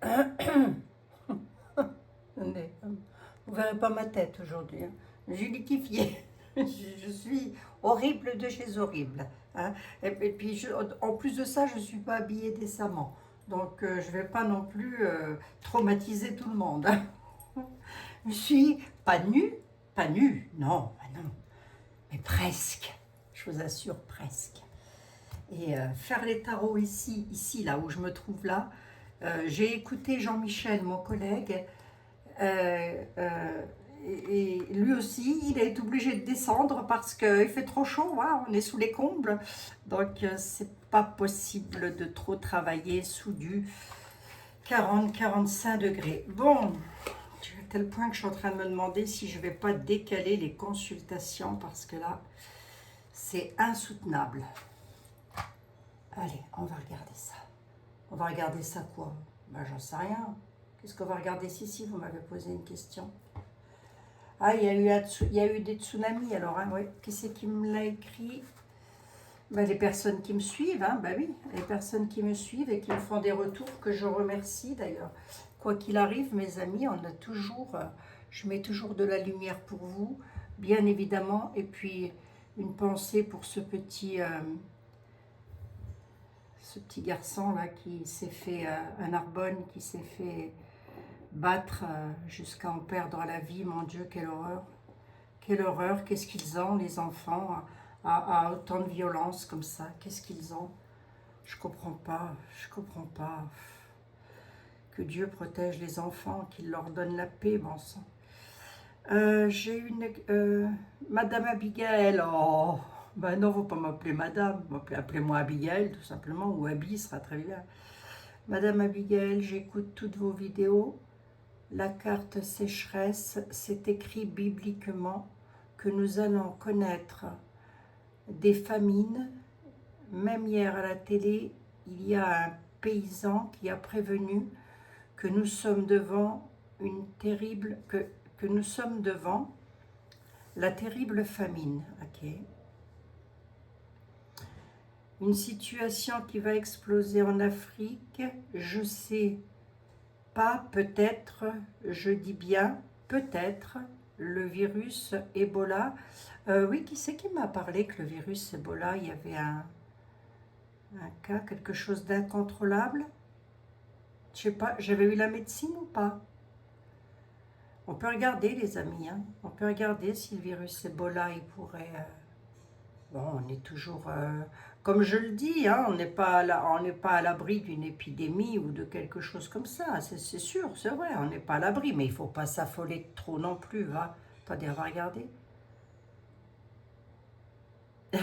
un peu. Vous verrez pas ma tête aujourd'hui, hein. J'ai liquéfié. Je suis horrible de chez horrible, hein. Et puis, en plus de ça, je ne suis pas habillée décemment. Donc, je ne vais pas non plus traumatiser tout le monde, hein. Je suis pas nue, non, ah non, mais presque. Je vous assure, presque. Et faire les tarots ici, là où je me trouve là, j'ai écouté Jean-Michel, mon collègue, et lui aussi, il est obligé de descendre parce qu'il fait trop chaud, hein, on est sous les combles. Donc, c'est pas possible de trop travailler sous du 40-45 degrés. Bon, à tel point que je suis en train de me demander si je vais pas décaler les consultations parce que là, c'est insoutenable. Allez, on va regarder ça. On va regarder ça quoi? Ben, j'en sais rien. Qu'est-ce qu'on va regarder si vous m'avez posé une question. Ah, il y a eu des tsunamis alors, hein, oui. Qui c'est qui me l'a écrit? Ben, les personnes qui me suivent, hein, ben oui, les personnes qui me suivent et qui me font des retours que je remercie d'ailleurs. Quoi qu'il arrive, mes amis, on a toujours, je mets toujours de la lumière pour vous, bien évidemment, et puis une pensée pour ce petit garçon là qui s'est fait, un Narbonne, qui s'est fait battre jusqu'à en perdre la vie. Mon Dieu, quelle horreur. Quelle horreur, qu'est-ce qu'ils ont, les enfants, à autant de violence comme ça. Qu'est-ce qu'ils ont? Je comprends pas, je comprends pas. Que Dieu protège les enfants, qu'il leur donne la paix, bon sang. J'ai une... Madame Abigail, oh, ben non, faut pas m'appeler Madame, appelez-moi Abigail, tout simplement, ou Abby sera très bien. Madame Abigail, j'écoute toutes vos vidéos. La carte sécheresse, c'est écrit bibliquement que nous allons connaître des famines. Même hier à la télé, il y a un paysan qui a prévenu que nous sommes devant que nous sommes devant la terrible famine. Ok. Une situation qui va exploser en Afrique, je sais pas, peut-être, je dis bien peut-être, le virus Ebola. Oui, qui c'est qui m'a parlé que le virus Ebola, il y avait un cas, quelque chose d'incontrôlable? Je sais pas, j'avais eu la médecine ou pas? On peut regarder, les amis, hein. On peut regarder si le virus Ebola, il pourrait... Bon, on est toujours... comme je le dis, hein, on n'est pas à l'abri d'une épidémie ou de quelque chose comme ça. C'est sûr, c'est vrai, on n'est pas à l'abri. Mais il ne faut pas s'affoler trop non plus, va. Attendez, on va regarder.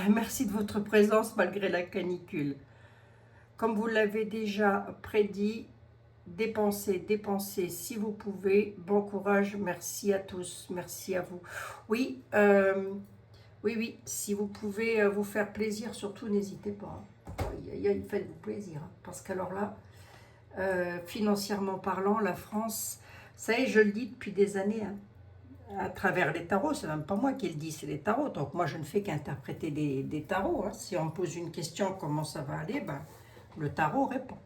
Merci de votre présence malgré la canicule. Comme vous l'avez déjà prédit, dépensez, dépensez si vous pouvez. Bon courage, merci à tous, merci à vous. Oui, oui, si vous pouvez vous faire plaisir, surtout n'hésitez pas. Faites-vous plaisir, hein, parce qu'alors là, financièrement parlant, la France, ça y est, je le dis depuis des années, hein, à travers les tarots, c'est même pas moi qui le dis, c'est les tarots. Donc moi, je ne fais qu'interpréter des tarots, hein. Si on me pose une question, comment ça va aller, ben, le tarot répond.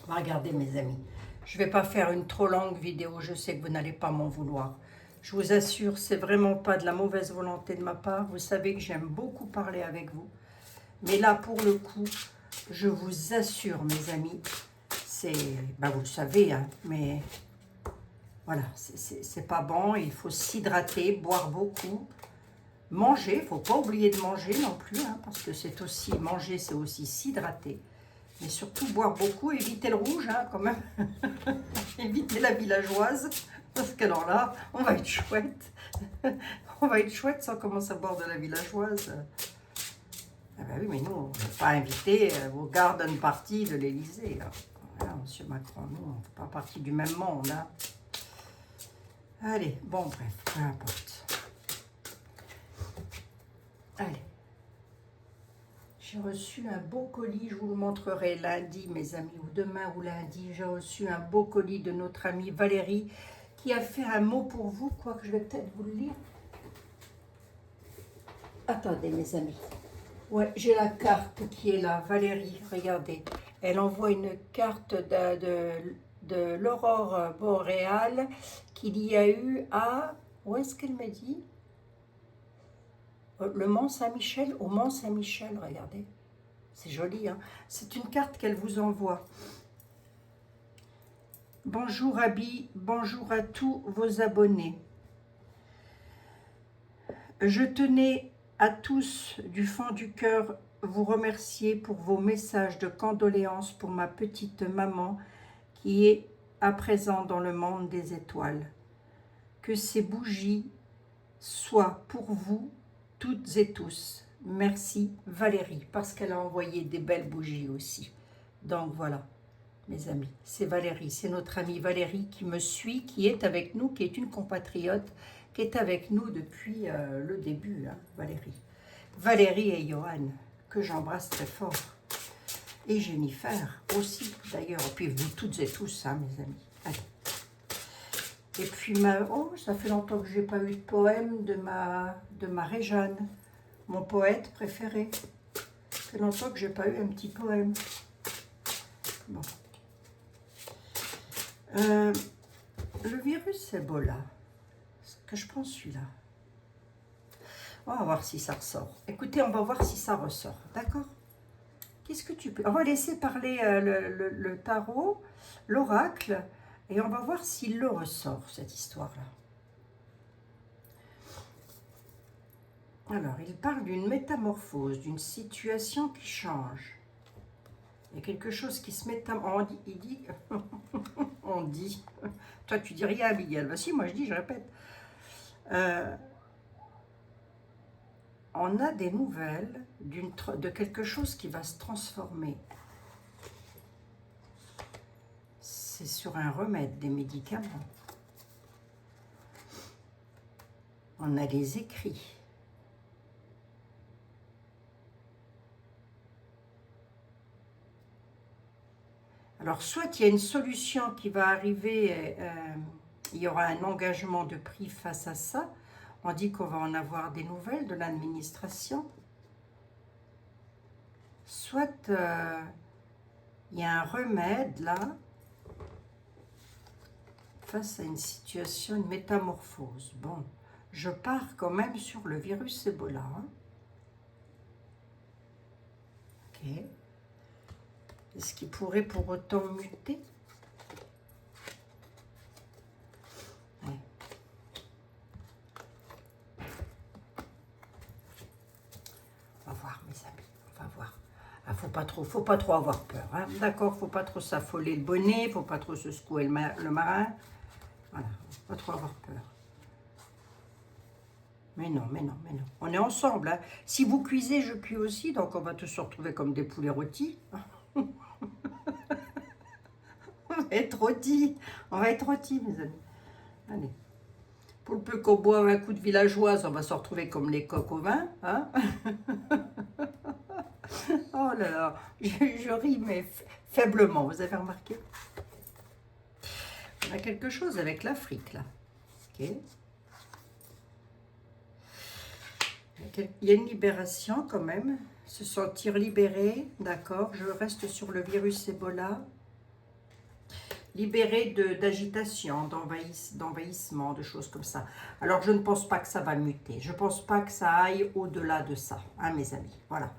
Regardez mes amis, je ne vais pas faire une trop longue vidéo, je sais que vous n'allez pas m'en vouloir. Je vous assure, c'est vraiment pas de la mauvaise volonté de ma part. Vous savez que j'aime beaucoup parler avec vous. Mais là, pour le coup, je vous assure, mes amis, c'est... Ben vous le savez, hein, mais... Voilà, c'est pas bon. Il faut s'hydrater, boire beaucoup. Manger, il ne faut pas oublier de manger non plus, hein, parce que c'est aussi... Manger, c'est aussi s'hydrater. Mais surtout, boire beaucoup, éviter le rouge, hein, quand même. Éviter la villageoise. Parce qu'alors là, on va être chouette. On va être chouette sans commencer à boire de la villageoise. Ah ben oui, mais nous, on ne va pas inviter vos garden party de l'Élysée. Voilà, monsieur Macron, nous, on ne fait pas partie du même monde. Hein. Allez, bon, bref, peu importe. Allez. J'ai reçu un beau colis, je vous le montrerai lundi, mes amis, ou demain ou lundi. J'ai reçu un beau colis de notre amie Valérie, qui a fait un mot pour vous, quoique je vais peut-être vous le lire. Attendez, mes amis. Ouais, j'ai la carte qui est là, Valérie, regardez. Elle envoie une carte de l'aurore boréale qu'il y a eu à... Où est-ce qu'elle me dit? Le Mont Saint-Michel, au Mont Saint-Michel, regardez. C'est joli, hein? C'est une carte qu'elle vous envoie. Bonjour Abby, bonjour à tous vos abonnés. Je tenais à tous du fond du cœur vous remercier pour vos messages de condoléances pour ma petite maman qui est à présent dans le monde des étoiles. Que ces bougies soient pour vous toutes et tous. Merci Valérie, parce qu'elle a envoyé des belles bougies aussi. Donc voilà, mes amis, c'est Valérie, c'est notre amie Valérie qui me suit, qui est avec nous, qui est une compatriote, qui est avec nous depuis le début, hein, Valérie. Valérie et Johan, que j'embrasse très fort. Et Jennifer aussi, d'ailleurs. Et puis vous toutes et tous, hein, mes amis. Allez. Et puis, oh, ça fait longtemps que je n'ai pas eu de poème de ma Réjeanne, mon poète préféré. Ça fait longtemps que je n'ai pas eu un petit poème. Bon. Le virus Ebola, ce que je pense celui-là. On va voir si ça ressort. Écoutez, on va voir si ça ressort, d'accord? Qu'est-ce que tu peux... On va laisser parler le tarot, l'oracle, et on va voir s'il le ressort, cette histoire-là. Alors, il parle d'une métamorphose, d'une situation qui change. Il y a quelque chose qui se métamorphose. Il dit... on dit... Toi, tu dis rien, Abigail. Bah si, moi je dis, je répète. On a des nouvelles de quelque chose qui va se transformer. C'est sur un remède, des médicaments. On a les écrits. Alors, soit il y a une solution qui va arriver, il y aura un engagement de prix face à ça. On dit qu'on va en avoir des nouvelles de l'administration. Soit il y a un remède là, face à une situation, une métamorphose. Bon, je pars quand même sur le virus Ebola. Hein. Ok. Est-ce qu'il pourrait pour autant muter? Ouais. On va voir, mes amis, on va voir. Ah, faut pas trop avoir peur. Hein. D'accord, faut pas trop s'affoler le bonnet, faut pas trop se secouer le marin. Voilà, faut pas trop avoir peur. Mais non, mais non, mais non. On est ensemble. Hein. Si vous cuisez, je cuis aussi, donc on va tous se retrouver comme des poulets rôtis. On va être rôtis. On va être rôtis, mes amis. Allez. Pour le peu qu'on boive un coup de villageoise, on va se retrouver comme les coqs au vin. Hein. Oh là là, je ris, mais faiblement, vous avez remarqué? On a quelque chose avec l'Afrique, là. Ok. Il y a une libération, quand même. Se sentir libéré, d'accord. Je reste sur le virus Ebola. Libéré d'agitation, d'envahissement, de choses comme ça. Alors, je ne pense pas que ça va muter. Je ne pense pas que ça aille au-delà de ça, hein, mes amis. Voilà.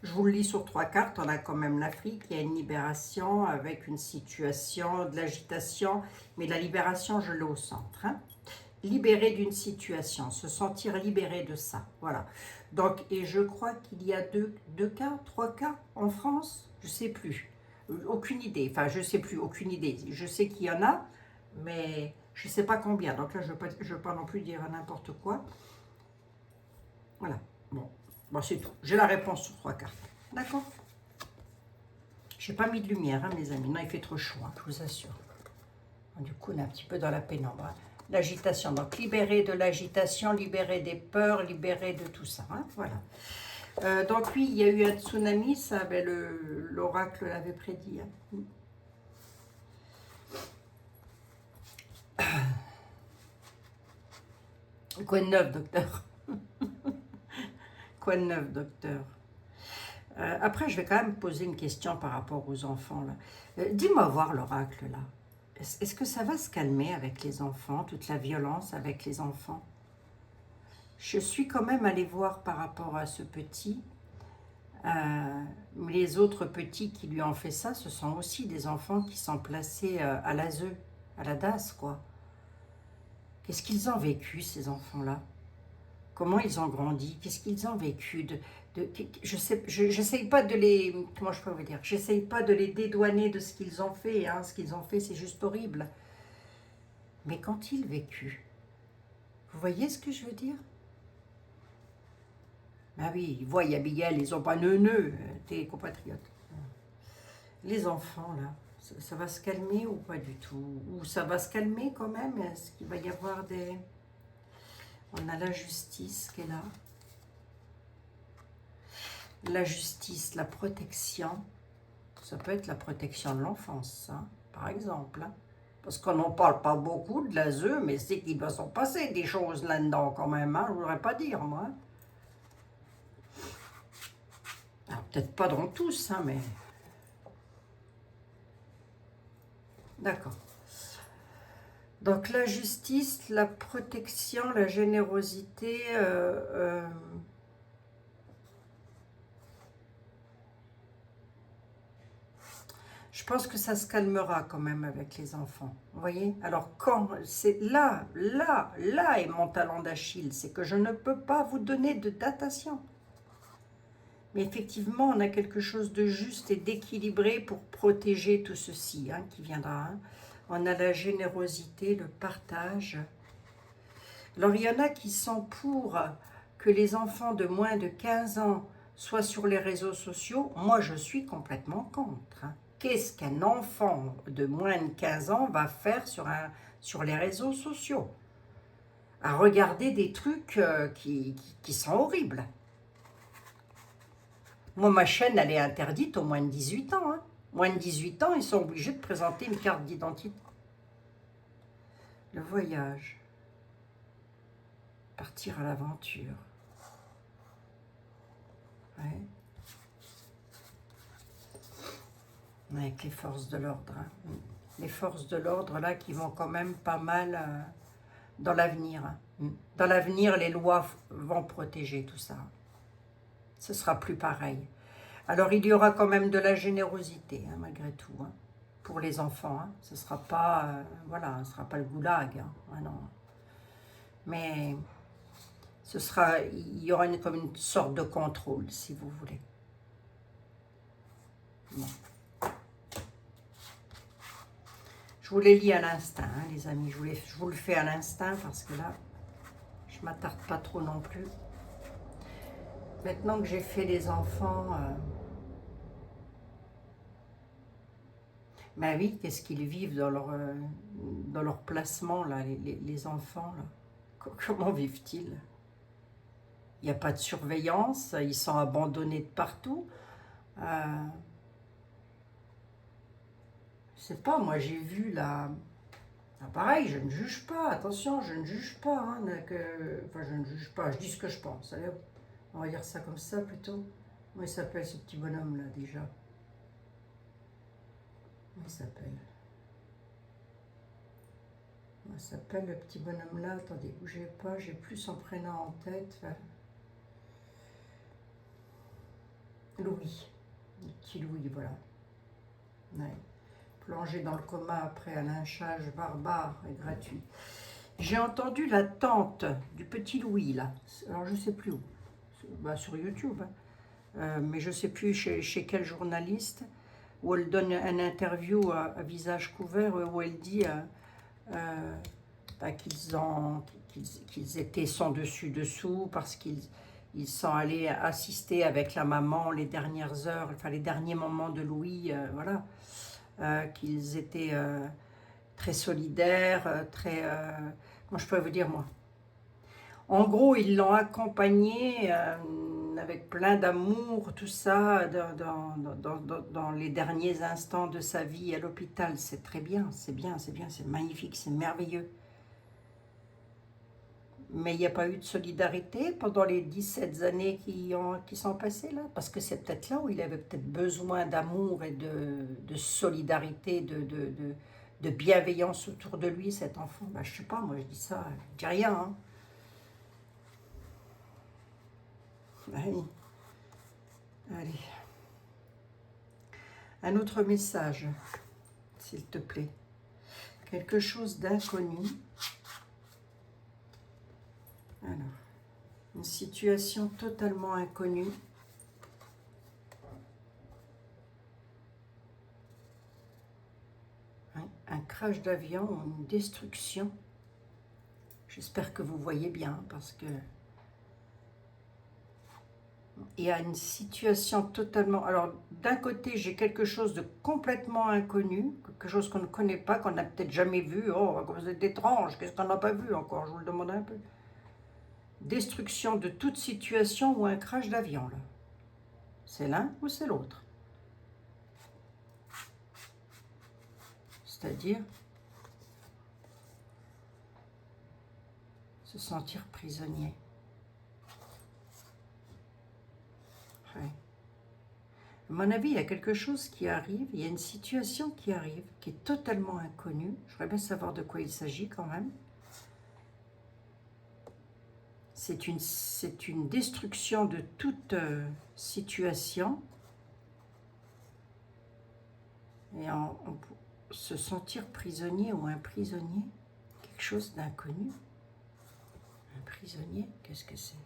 Je vous le lis sur 3 cartes. On a quand même l'Afrique. Il y a une libération avec une situation, de l'agitation. Mais la libération, je l'ai au centre. Hein. Libéré d'une situation, se sentir libéré de ça. Voilà. Donc, et je crois qu'il y a 2 cas, 3 cas en France. Je ne sais plus. Aucune idée. Enfin, je ne sais plus. Aucune idée. Je sais qu'il y en a, mais je ne sais pas combien. Donc là, je ne veux pas non plus dire n'importe quoi. Voilà. Bon, c'est tout. J'ai la réponse sur 3 cartes. D'accord? Je n'ai pas mis de lumière, hein, mes amis. Non, il fait trop chaud, hein, je vous assure. Du coup, on est un petit peu dans la pénombre. Hein. L'agitation. Donc, libérer de l'agitation, libérer des peurs, libérer de tout ça. Hein, voilà. Donc, oui, il y a eu un tsunami. Ça, ben, l'oracle l'avait prédit. Hein. Quoi de neuf, docteur? Quoi de neuf, docteur? Après, je vais quand même poser une question par rapport aux enfants, là. Dis-moi voir l'oracle, là. Est-ce que ça va se calmer avec les enfants, toute la violence avec les enfants? Je suis quand même allée voir par rapport à ce petit. Les autres petits qui lui ont fait ça, ce sont aussi des enfants qui sont placés à l'ASE, à la DAS, quoi. Qu'est-ce qu'ils ont vécu, ces enfants-là? Comment ils ont grandi? Qu'est-ce qu'ils ont vécu j'essaye pas de les... Comment je peux vous dire? J'essaye pas de les dédouaner de ce qu'ils ont fait. Hein. Ce qu'ils ont fait, c'est juste horrible. Mais qu'ont-ils vécu? Vous voyez ce que je veux dire? Ah oui, ils voient Abigail, ils ont pas neuneux, tes compatriotes. Les enfants, là, ça va se calmer ou pas du tout? Ou ça va se calmer quand même? Est-ce qu'il va y avoir des... On a la justice qui est là. La justice, la protection. Ça peut être la protection de l'enfance, hein, par exemple. Hein. Parce qu'on n'en parle pas beaucoup de l'ASE, mais c'est qu'il doit s'en passer des choses là-dedans quand même. Hein, je ne voudrais pas dire, moi. Alors, peut-être pas dans tous, hein, mais... D'accord. Donc la justice, la protection, la générosité, je pense que ça se calmera quand même avec les enfants. Vous voyez? Alors quand c'est là est mon talent d'Achille, c'est que je ne peux pas vous donner de datation. Mais effectivement, on a quelque chose de juste et d'équilibré pour protéger tout ceci hein, qui viendra. Hein. On a la générosité, le partage. Alors, il y en a qui sont pour que les enfants de moins de 15 ans soient sur les réseaux sociaux. Moi, je suis complètement contre. Hein. Qu'est-ce qu'un enfant de moins de 15 ans va faire sur les réseaux sociaux? À regarder des trucs qui sont horribles. Moi, ma chaîne, elle est interdite aux moins de 18 ans. Hein. Moins de 18 ans, ils sont obligés de présenter une carte d'identité. Le voyage. Partir à l'aventure. Ouais. Avec les forces de l'ordre. Hein. Les forces de l'ordre, là, qui vont quand même pas mal dans l'avenir. Hein. Dans l'avenir, les lois vont protéger tout ça. Ce sera plus pareil. Alors, il y aura quand même de la générosité, hein, malgré tout, hein, pour les enfants. Hein. Ce ne sera pas, voilà, ce sera pas le goulag. Hein. Ah non. Mais il y aura comme une sorte de contrôle, si vous voulez. Bon. Je vous les lis à l'instinct, hein, les amis. Je vous le fais à l'instinct parce que là, je ne m'attarde pas trop non plus. Maintenant que j'ai fait les enfants, ben oui, qu'est-ce qu'ils vivent dans leur placement, là, les enfants, là. Comment vivent-ils? Il n'y a pas de surveillance, ils sont abandonnés de partout. Je sais pas, moi j'ai vu là... Ah, pareil, je ne juge pas, attention, je ne juge pas. Hein, enfin, je ne juge pas, je dis ce que je pense. Allez, on va dire ça comme ça plutôt. Comment il s'appelle ce petit bonhomme là déjà? Comment il s'appelle? Comment il s'appelle le petit bonhomme là? Attendez, bougez pas, j'ai plus son prénom en tête. Enfin, Louis. Le petit Louis, voilà. Ouais. Plongé dans le coma après un lynchage barbare et gratuit. J'ai entendu la tante du petit Louis, là. Alors, je ne sais plus où. Bah, sur YouTube. Hein. Mais je ne sais plus chez quel journaliste, où elle donne un interview à visage couvert, où elle dit bah, qu'ils étaient sans dessus-dessous, parce qu'ils sont allés assister avec la maman les dernières heures, enfin les derniers moments de Louis, voilà. Qu'ils étaient très solidaires, très... comment je peux vous dire, moi? En gros, ils l'ont accompagné avec plein d'amour, tout ça, dans les derniers instants de sa vie à l'hôpital. C'est très bien, c'est bien, c'est bien, c'est magnifique, c'est merveilleux. Mais il n'y a pas eu de solidarité pendant les 17 années qui sont passées là. Parce que c'est peut-être là où il avait peut-être besoin d'amour et de solidarité, de bienveillance autour de lui, cet enfant. Ben, je sais pas, moi je dis ça, je dis rien. Hein. Allez, allez. Un autre message, s'il te plaît. Quelque chose d'inconnu. Alors, une situation totalement inconnue. Un crash d'avion ou une destruction. J'espère que vous voyez bien parce que il y a une situation totalement... Alors, d'un côté, j'ai quelque chose de complètement inconnu, quelque chose qu'on ne connaît pas, qu'on n'a peut-être jamais vu. Oh, vous êtes étrange, qu'est-ce qu'on n'a pas vu encore? Je vous le demande un peu. Destruction de toute situation ou un crash d'avion, là. C'est l'un ou c'est l'autre? C'est-à-dire se sentir prisonnier. Ouais. À mon avis, il y a quelque chose qui arrive, il y a une situation qui arrive, qui est totalement inconnue. Je voudrais bien savoir de quoi il s'agit quand même. C'est une destruction de toute situation. Et se sentir prisonnier ou un prisonnier, quelque chose d'inconnu. Un prisonnier, qu'est-ce que c'est?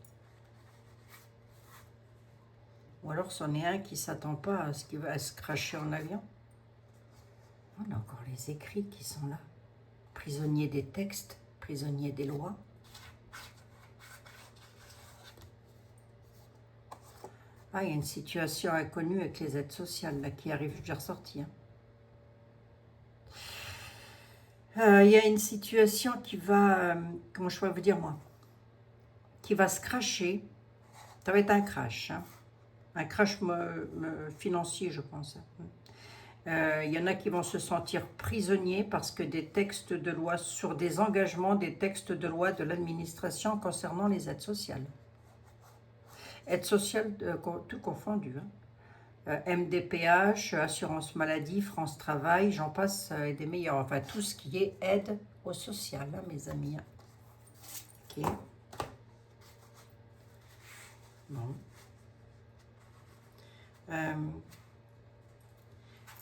Ou alors c'en est un qui ne s'attend pas à ce qu'il va se cracher en avion. On a encore les écrits qui sont là. Prisonnier des textes, prisonnier des lois. Ah, il y a une situation inconnue avec les aides sociales là, qui arrive, j'ai ressorti. Il y a une situation qui va, comment je peux vous dire moi, qui va se cracher. Ça va être un crash, hein. Un crash financier, je pense. Il y en a qui vont se sentir prisonniers parce que des textes de loi sur des engagements, des textes de loi de l'administration concernant les aides sociales. Aides sociales, tout confondu. Hein. MDPH, assurance maladie, France Travail, j'en passe et des meilleurs. Enfin, tout ce qui est aide au social, hein, mes amis. Ok. Bon.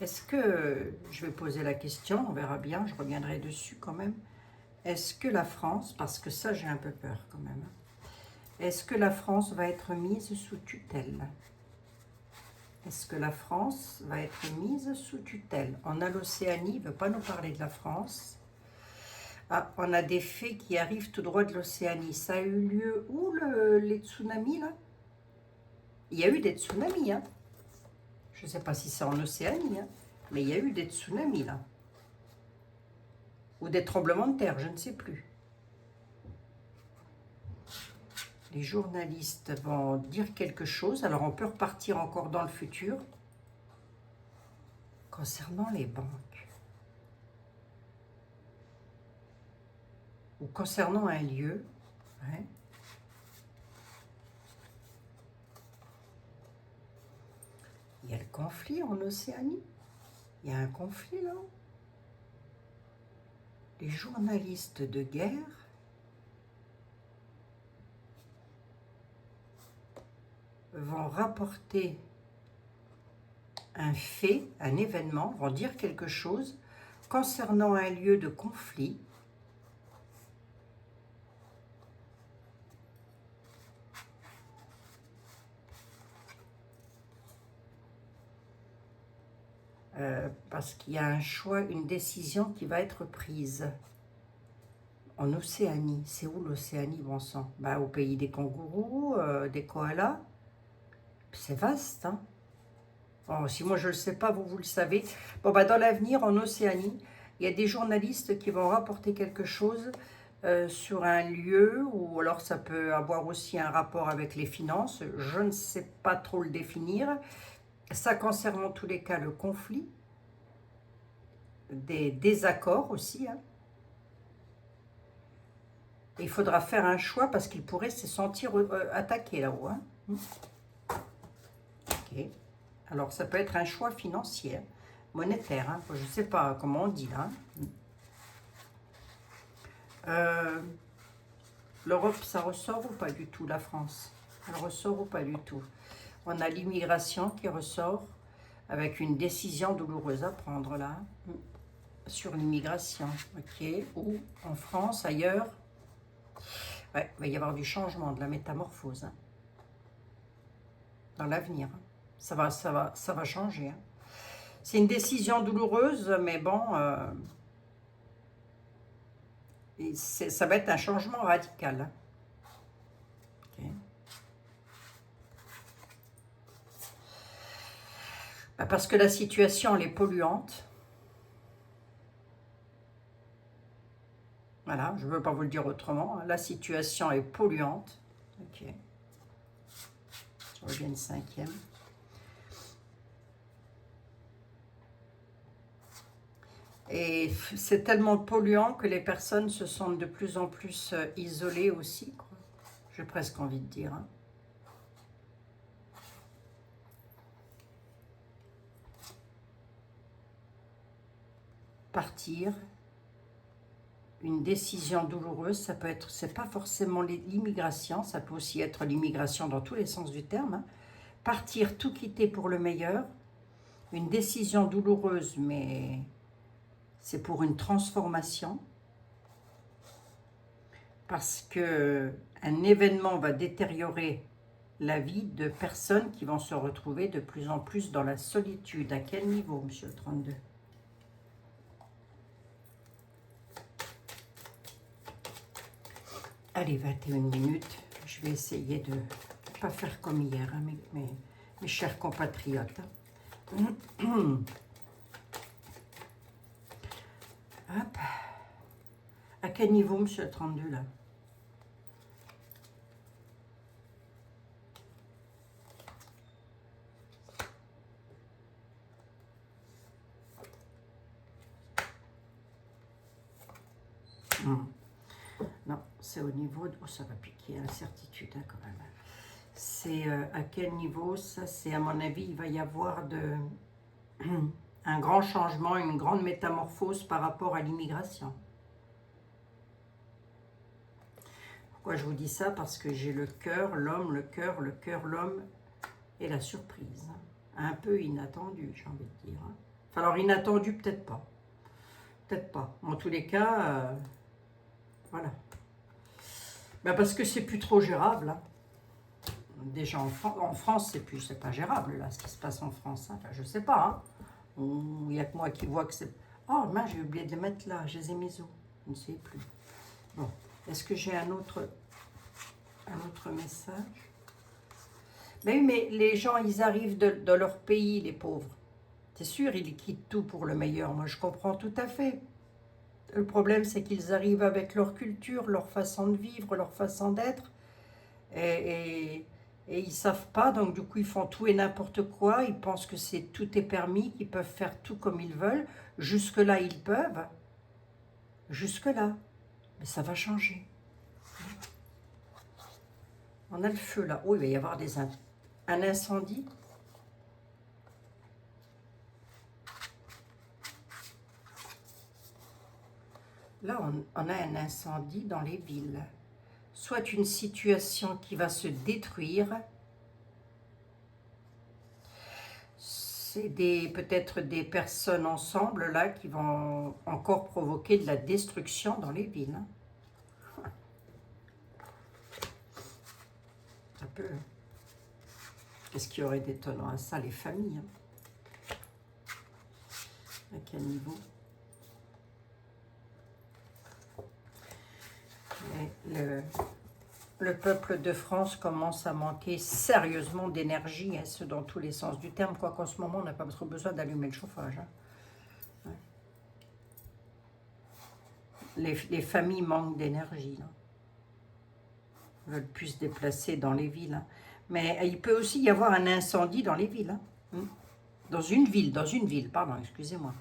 Est-ce que, je vais poser la question, on verra bien, je reviendrai dessus quand même. Est-ce que la France, parce que ça j'ai un peu peur quand même, est-ce que la France va être mise sous tutelle? Est-ce que la France va être mise sous tutelle? On a l'Océanie, il ne veut pas nous parler de la France. Ah, on a des faits qui arrivent tout droit de l'Océanie. Ça a eu lieu où les tsunamis là? Il y a eu des tsunamis, hein? Je ne sais pas si c'est en Océanie, hein, mais il y a eu des tsunamis là. Ou des tremblements de terre, je ne sais plus. Les journalistes vont dire quelque chose, alors on peut repartir encore dans le futur, concernant les banques. Ou concernant un lieu. Ouais. Il y a le conflit en Océanie. Il y a un conflit là. Les journalistes de guerre vont rapporter un fait, un événement, vont dire quelque chose concernant un lieu de conflit. Parce qu'il y a un choix, une décision qui va être prise. En Océanie. C'est où l'Océanie, bon sang? Bah, au pays des kangourous, des koalas. C'est vaste, hein? Bon, si moi je ne le sais pas, vous le savez. Bon, bah, dans l'avenir, en Océanie, il y a des journalistes qui vont rapporter quelque chose sur un lieu, ou alors ça peut avoir aussi un rapport avec les finances. Je ne sais pas trop le définir. Ça concerne en tous les cas le conflit, des désaccords aussi, hein. Et il faudra faire un choix parce qu'il pourrait se sentir attaqué là-haut. Hein. Ok. Alors, ça peut être un choix financier, monétaire. Hein. Je ne sais pas comment on dit là. L'Europe, ça ressort ou pas du tout, la France? Elle ressort ou pas du tout? On a l'immigration qui ressort avec une décision douloureuse à prendre là, sur l'immigration, ok? Ou en France, ailleurs, ouais, il va y avoir du changement, de la métamorphose, hein, dans l'avenir. Hein. Ça va changer. Hein. C'est une décision douloureuse, mais bon, ça va être un changement radical. Hein. Okay. Parce que la situation, elle est polluante. Voilà, je ne veux pas vous le dire autrement. La situation est polluante. Ok. Je reviens une cinquième. Et c'est tellement polluant que les personnes se sentent de plus en plus isolées aussi, quoi. J'ai presque envie de dire. Hein. Partir, une décision douloureuse, ça peut être, c'est pas forcément l'immigration, ça peut aussi être l'immigration dans tous les sens du terme. Hein. Partir, tout quitter pour le meilleur, une décision douloureuse, mais c'est pour une transformation, parce que un événement va détériorer la vie de personnes qui vont se retrouver de plus en plus dans la solitude. À quel niveau, monsieur le 32? Allez, 21 minutes. Je vais essayer de ne pas faire comme hier, hein, mes chers compatriotes. Hop. À quel niveau, monsieur le 32, là? Non, c'est au niveau de... Oh, ça va piquer, incertitude, hein, quand même. C'est à quel niveau? Ça, c'est à mon avis, il va y avoir un grand changement, une grande métamorphose par rapport à l'immigration. Pourquoi je vous dis ça? Parce que j'ai le cœur, l'homme, le cœur, l'homme et la surprise. Un peu inattendu, j'ai envie de dire. Enfin, alors, inattendu, peut-être pas. Peut-être pas. En tous les cas, voilà. Ben parce que c'est plus trop gérable. Hein. Déjà en France, c'est pas gérable là, ce qui se passe en France. Hein. Enfin, je sais pas. Hein. Il n'y a que moi qui vois que c'est. Oh mince, j'ai oublié de les mettre là. Je les ai mis où? Je ne sais plus. Bon, est-ce que j'ai un autre message? Mais oui, mais les gens, ils arrivent de leur pays, les pauvres. C'est sûr, ils quittent tout pour le meilleur. Moi, je comprends tout à fait. Le problème, c'est qu'ils arrivent avec leur culture, leur façon de vivre, leur façon d'être. Et ils ne savent pas, donc du coup, ils font tout et n'importe quoi. Ils pensent que tout est permis, qu'ils peuvent faire tout comme ils veulent. Jusque-là, ils peuvent. Jusque-là. Mais ça va changer. On a le feu, là. Oh, il va y avoir un incendie. Là, on a un incendie dans les villes. Soit une situation qui va se détruire. C'est peut-être des personnes ensemble, là, qui vont encore provoquer de la destruction dans les villes. Ça peut. Qu'est-ce qu'il y aurait d'étonnant à ça, les familles? Hein. À quel niveau? Le peuple de France commence à manquer sérieusement d'énergie, hein, ce dans tous les sens du terme, quoi qu'en ce moment, on n'a pas trop besoin d'allumer le chauffage. Hein. Ouais. Les familles manquent d'énergie. Ils veulent plus se déplacer dans les villes. Hein. Mais il peut aussi y avoir un incendie dans les villes. Hein. Dans une ville, pardon, excusez-moi.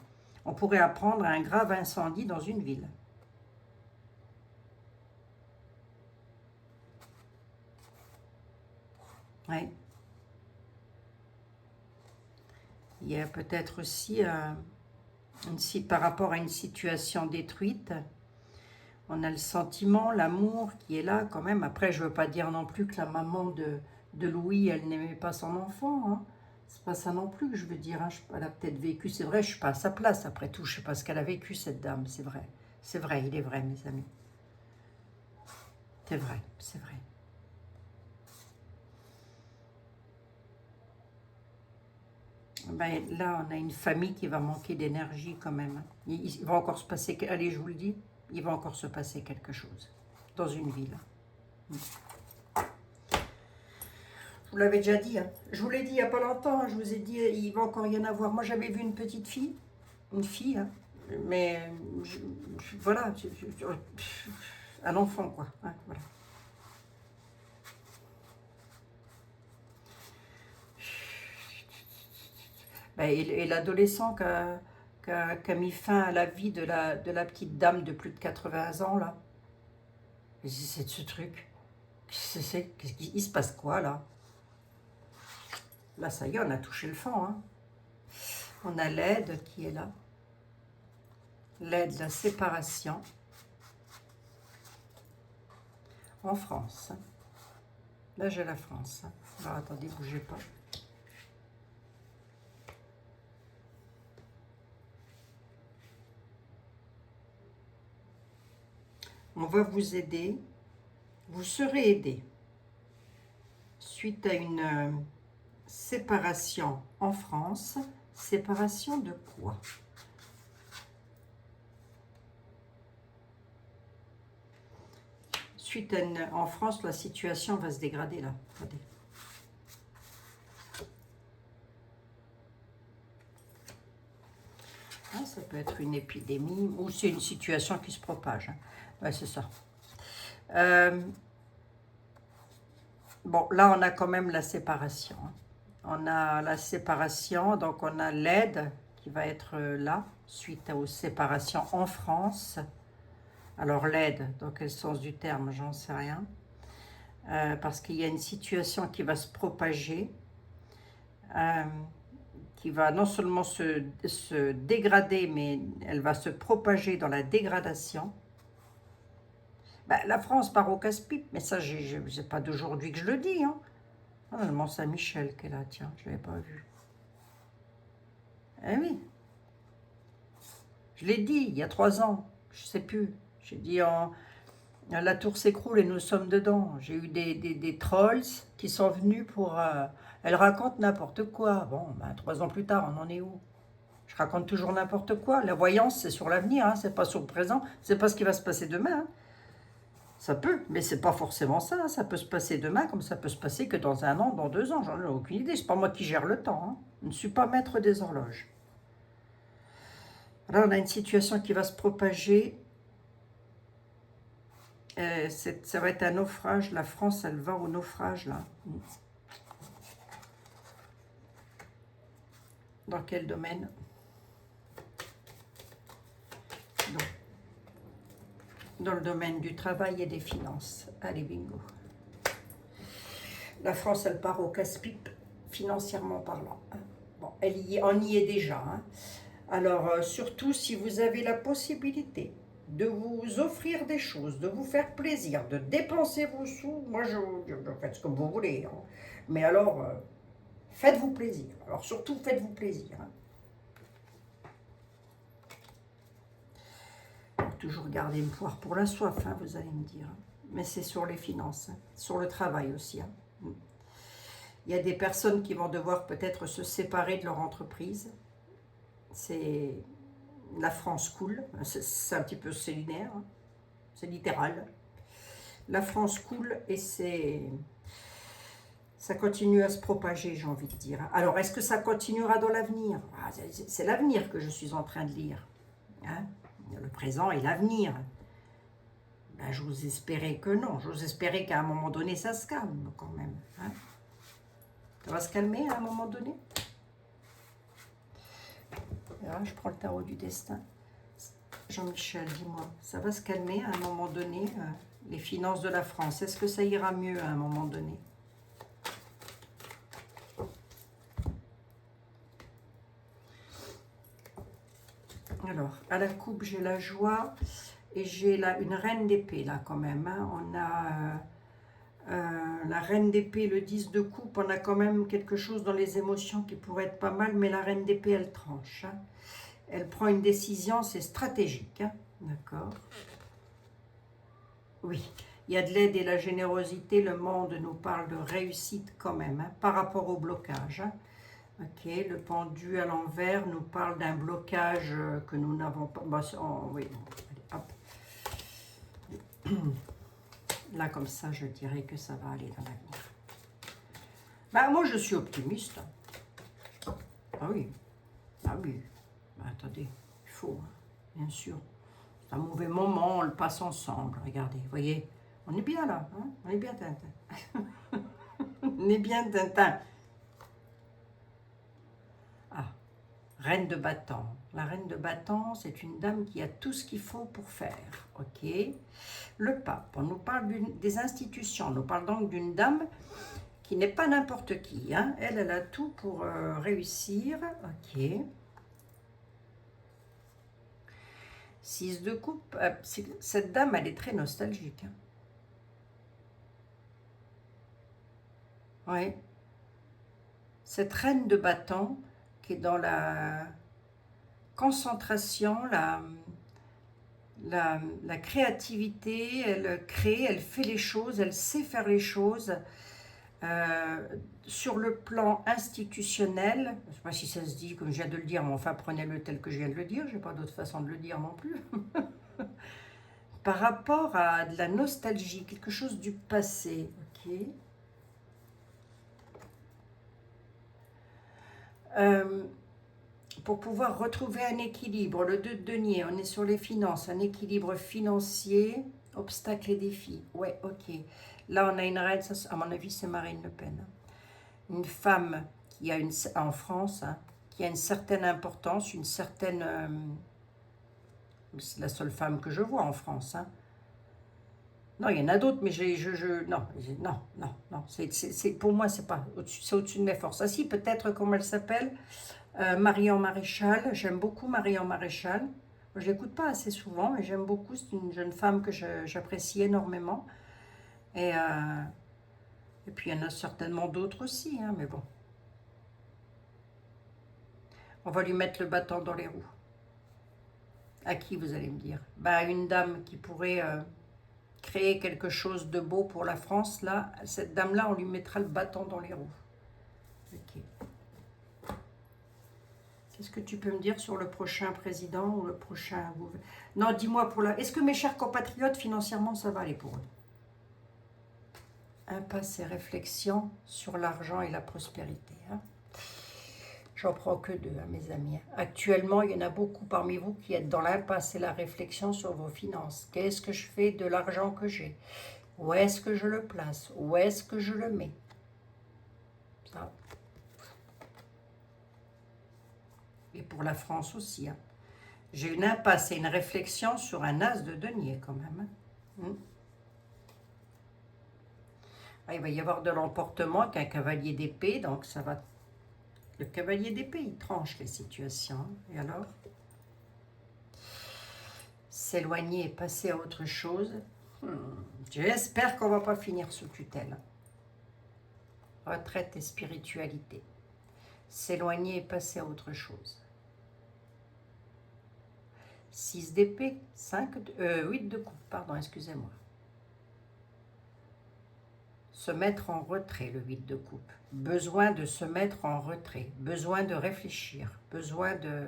On pourrait apprendre à un grave incendie dans une ville. Ouais. Il y a peut-être aussi, par rapport à une situation détruite, on a le sentiment, l'amour qui est là quand même. Après, je ne veux pas dire non plus que la maman de Louis, elle n'aimait pas son enfant. Hein. C'est pas ça non plus que je veux dire. Hein. Elle a peut-être vécu, c'est vrai, je ne suis pas à sa place après tout. Je ne sais pas ce qu'elle a vécu, cette dame, c'est vrai. C'est vrai, il est vrai, mes amis. C'est vrai, c'est vrai. Ben, là, on a une famille qui va manquer d'énergie quand même. Il va encore se passer, allez, je vous le dis, il va encore se passer quelque chose dans une ville. Je vous l'avais déjà dit, hein. Je vous l'ai dit il n'y a pas longtemps, hein. Je vous ai dit, il va encore y en avoir. Moi, j'avais vu une petite fille, hein, mais voilà, un enfant, quoi. Hein, voilà. Ben, et l'adolescent qui a mis fin à la vie de la petite dame de plus de 80 ans, là. C'est de ce truc. Qu'est-ce qu'il se passe quoi, là? Là, ça y est, on a touché le fond. Hein. On a l'aide qui est là. L'aide, la séparation. En France. Hein. Là, j'ai la France. Hein. Alors, attendez, bougez pas. On va vous aider. Vous serez aidé. Suite à une séparation en France. Séparation de quoi? Suite à en France, la situation va se dégrader là. Regardez. Ah, ça peut être une épidémie ou c'est une situation qui se propage. Hein. Ouais, c'est ça. Bon, là, on a quand même la séparation. Hein. On a la séparation, donc on a l'aide qui va être là, suite aux séparations en France. Alors l'aide, dans quel sens du terme, j'en sais rien. Parce qu'il y a une situation qui va se propager, qui va non seulement se dégrader, mais elle va se propager dans la dégradation. Ben, la France part au casse-pipe, mais ça, c'est pas d'aujourd'hui que je le dis. Hein. Ah, le Mont-Saint-Michel qui est là, tiens, je ne l'avais pas vu. Eh oui, je l'ai dit il y a 3 ans, je ne sais plus. J'ai dit, la tour s'écroule et nous sommes dedans. J'ai eu des trolls qui sont venus pour... elles racontent n'importe quoi. Bon, ben, 3 ans plus tard, on en est où? Je raconte toujours n'importe quoi. La voyance, c'est sur l'avenir, hein, c'est pas sur le présent. C'est pas ce qui va se passer demain. Hein. Ça peut, mais c'est pas forcément ça. Hein. Ça peut se passer demain, comme ça peut se passer que dans 1 an, dans 2 ans. J'en ai aucune idée. C'est pas moi qui gère le temps. Hein. Je ne suis pas maître des horloges. Là, on a une situation qui va se propager. Ça va être un naufrage. La France, elle va au naufrage, là. Dans quel domaine? Dans le domaine du travail et des finances. Allez, bingo. La France, elle part au casse-pipe, financièrement parlant. Bon, on y est déjà. Hein. Alors, surtout si vous avez la possibilité de vous offrir des choses, de vous faire plaisir, de dépenser vos sous, moi, je faites comme vous voulez. Hein. Mais alors, faites-vous plaisir. Alors, surtout, faites-vous plaisir. Hein. Toujours garder une poire pour la soif, hein, vous allez me dire. Mais c'est sur les finances, hein, sur le travail aussi. Hein. Il y a des personnes qui vont devoir peut-être se séparer de leur entreprise. C'est la France coule, c'est un petit peu linéaire, hein. C'est littéral. La France coule et ça continue à se propager, j'ai envie de dire. Alors, est-ce que ça continuera dans l'avenir? C'est l'avenir que je suis en train de lire. Hein. Le présent et l'avenir. Ben, j'ose espérer que non. J'ose espérer qu'à un moment donné, ça se calme quand même. Hein. Ça va se calmer à un moment donné. Là, je prends le tarot du destin. Jean-Michel, dis-moi, ça va se calmer à un moment donné, les finances de la France. Est-ce que ça ira mieux à un moment donné? Alors, à la coupe, j'ai la joie et j'ai là une reine d'épée, là, quand même. Hein. On a la reine d'épée, le 10 de coupe. On a quand même quelque chose dans les émotions qui pourrait être pas mal, mais la reine d'épée, elle tranche. Hein. Elle prend une décision, c'est stratégique. Hein. D'accord. Oui, il y a de l'aide et la générosité. Le monde nous parle de réussite quand même, hein, par rapport au blocage. Hein. Ok, le pendu à l'envers nous parle d'un blocage que nous n'avons pas. Bah, oui, allez, hop. Là, comme ça, je dirais que ça va aller dans l'avenir. Bah, moi, je suis optimiste. Ah oui, ah oui. Bah, attendez, il faut, hein, bien sûr. C'est un mauvais moment, on le passe ensemble. Regardez, vous voyez, on est bien là, hein, on est bien Tintin. On est bien Tintin. Ah, reine de bâton. La reine de bâton, c'est une dame qui a tout ce qu'il faut pour faire. Ok. Le pape, on nous parle des institutions. On nous parle donc d'une dame qui n'est pas n'importe qui. Hein. Elle a tout pour réussir. Ok. 6 de coupe. Cette dame, elle est très nostalgique. Hein. Oui. Cette reine de bâton qui est dans la concentration, la créativité, elle crée, elle fait les choses, elle sait faire les choses. Sur le plan institutionnel, je ne sais pas si ça se dit comme je viens de le dire, mais enfin prenez-le tel que je viens de le dire, je n'ai pas d'autre façon de le dire non plus. Par rapport à de la nostalgie, quelque chose du passé, ok. Pour pouvoir retrouver un équilibre, le 2 de denier, on est sur les finances, un équilibre financier, obstacles et défis. Ouais, ok. Là, on a une reine, ça, à mon avis, c'est Marine Le Pen. Une femme qui a en France, hein, qui a une certaine importance, une certaine... c'est la seule femme que je vois en France. Hein. Non, il y en a d'autres, mais non. Pour moi, c'est pas c'est au-dessus de mes forces. Ah si, peut-être, comment elle s'appelle Marion Maréchal. J'aime beaucoup Marion Maréchal. Je l'écoute pas assez souvent, mais j'aime beaucoup. C'est une jeune femme que j'apprécie énormément. Et puis, il y en a certainement d'autres aussi, hein, mais bon. On va lui mettre le bâton dans les roues. À qui, vous allez me dire? Bah, une dame qui pourrait créer quelque chose de beau pour la France, là, cette dame-là, on lui mettra le bâton dans les roues. Ok. Qu'est-ce que tu peux me dire sur le prochain président ou le prochain gouvernement? Non, dis-moi pour la... Est-ce que mes chers compatriotes, financièrement, ça va aller pour eux? Impasse et réflexion sur l'argent et la prospérité. Hein. J'en prends que deux, hein, mes amis. Actuellement, il y en a beaucoup parmi vous qui êtes dans l'impasse et la réflexion sur vos finances. Qu'est-ce que je fais de l'argent que j'ai? Où est-ce que je le place? Où est-ce que je le mets? Ça. Et pour la France aussi. Hein. J'ai une impasse et une réflexion sur un as de denier quand même. Hein. Ah, il va y avoir de l'emportement avec un cavalier d'épée, donc ça va... Le cavalier d'épée, il tranche les situations. Et alors? S'éloigner et passer à autre chose. J'espère qu'on ne va pas finir sous tutelle. Retraite et spiritualité. S'éloigner et passer à autre chose. 6 d'épée, 8 de coupe, pardon, excusez-moi. Se mettre en retrait, le 8 de coupe. Besoin de se mettre en retrait. Besoin de réfléchir. Besoin de...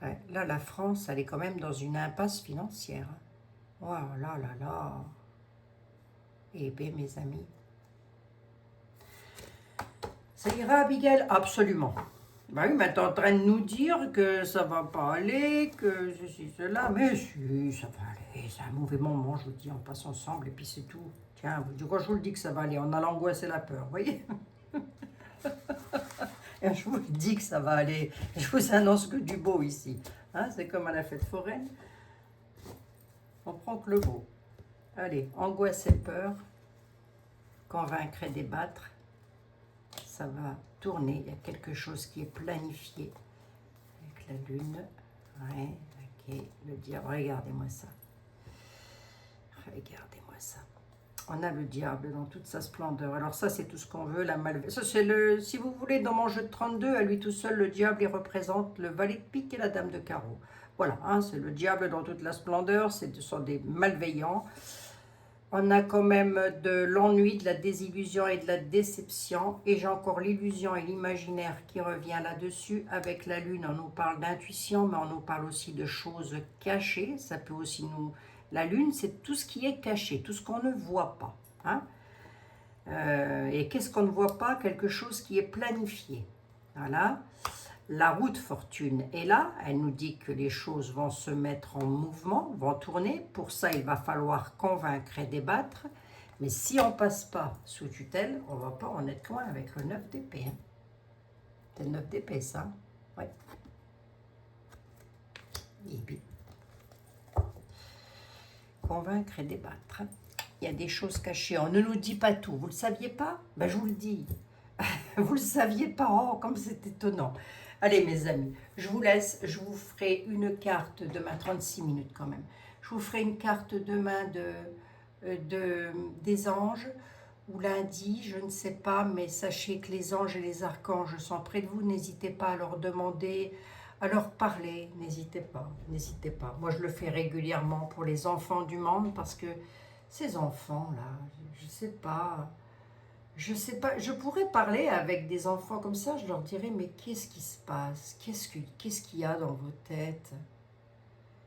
Ouais, là, la France, elle est quand même dans une impasse financière. Oh là là là. Eh bien, mes amis. Ça ira, Abigail? Absolument. Bah oui, mais tu es en train de nous dire que ça va pas aller, que ceci, cela. Mais si, ça va aller. C'est un mauvais moment, je vous dis, on passe ensemble et puis c'est tout. Tiens, quand je vous le dis que ça va aller, on a l'angoisse et la peur, vous voyez? Et je vous le dis que ça va aller. Je vous annonce que du beau ici. Hein, c'est comme à la fête foraine. On prend que le beau. Allez, angoisse et peur, convaincre et débattre. ça va tourner. Il y a quelque chose qui est planifié avec la lune. Ouais, ok, le diable, regardez-moi ça. Regardez-moi ça. On a le diable dans toute sa splendeur. Alors ça, c'est tout ce qu'on veut, la malveillance. Ça, c'est le, si vous voulez, dans mon jeu de 32, à lui tout seul, le diable, il représente le valet de pique et la dame de carreau. Voilà, hein, c'est le diable dans toute la splendeur, ce sont des malveillants. On a quand même de l'ennui, de la désillusion et de la déception. Et j'ai encore l'illusion et l'imaginaire qui revient là-dessus. Avec la lune, on nous parle d'intuition, mais on nous parle aussi de choses cachées. Ça peut aussi nous... La lune, c'est tout ce qui est caché, tout ce qu'on ne voit pas. Hein. Et qu'est-ce qu'on ne voit pas? Quelque chose qui est planifié. Voilà. La roue de fortune est là. Elle nous dit que les choses vont se mettre en mouvement, vont tourner. Pour ça, il va falloir convaincre et débattre. Mais si on ne passe pas sous tutelle, on ne va pas en être loin avec le 9 d'épée. Hein. C'est le 9 d'épée, ça. Ouais. Et puis, convaincre et débattre. Il y a des choses cachées. On ne nous dit pas tout. Vous ne le saviez pas? Ben, je vous le dis. Vous ne le saviez pas? Oh, comme c'est étonnant. Allez, mes amis, je vous laisse. Je vous ferai une carte demain, 36 minutes quand même. Je vous ferai une carte demain des anges, ou lundi, je ne sais pas, mais sachez que les anges et les archanges sont près de vous. N'hésitez pas à leur demander, à leur parler. N'hésitez pas, n'hésitez pas. Moi, je le fais régulièrement pour les enfants du monde, parce que ces enfants-là, je ne sais pas... Je sais pas, je pourrais parler avec des enfants comme ça, je leur dirais, mais qu'est-ce qui se passe? Qu'est-ce qu'il y a dans vos têtes?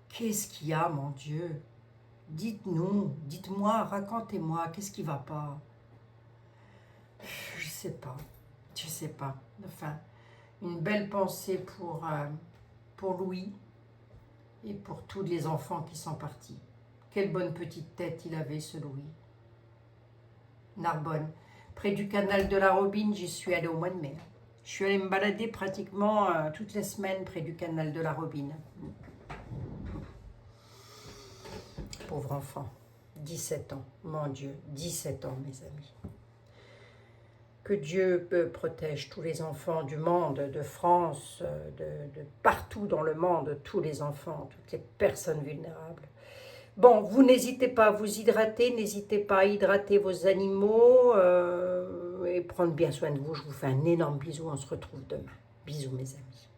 Qu'est-ce qu'il y a, mon Dieu? Dites-nous, dites-moi, racontez-moi, qu'est-ce qui ne va pas? Je sais pas, je sais pas. Enfin, une belle pensée pour Louis et pour tous les enfants qui sont partis. Quelle bonne petite tête il avait, ce Louis. Narbonne. Près du canal de la Robine, j'y suis allée au mois de mai. Je suis allée me balader pratiquement toutes les semaines près du canal de la Robine. Pauvre enfant, 17 ans, mon Dieu, 17 ans, mes amis. Que Dieu protège tous les enfants du monde, de France, de partout dans le monde, tous les enfants, toutes les personnes vulnérables. Bon, vous n'hésitez pas à vous hydrater, n'hésitez pas à hydrater vos animaux et prendre bien soin de vous. Je vous fais un énorme bisou, on se retrouve demain. Bisous mes amis.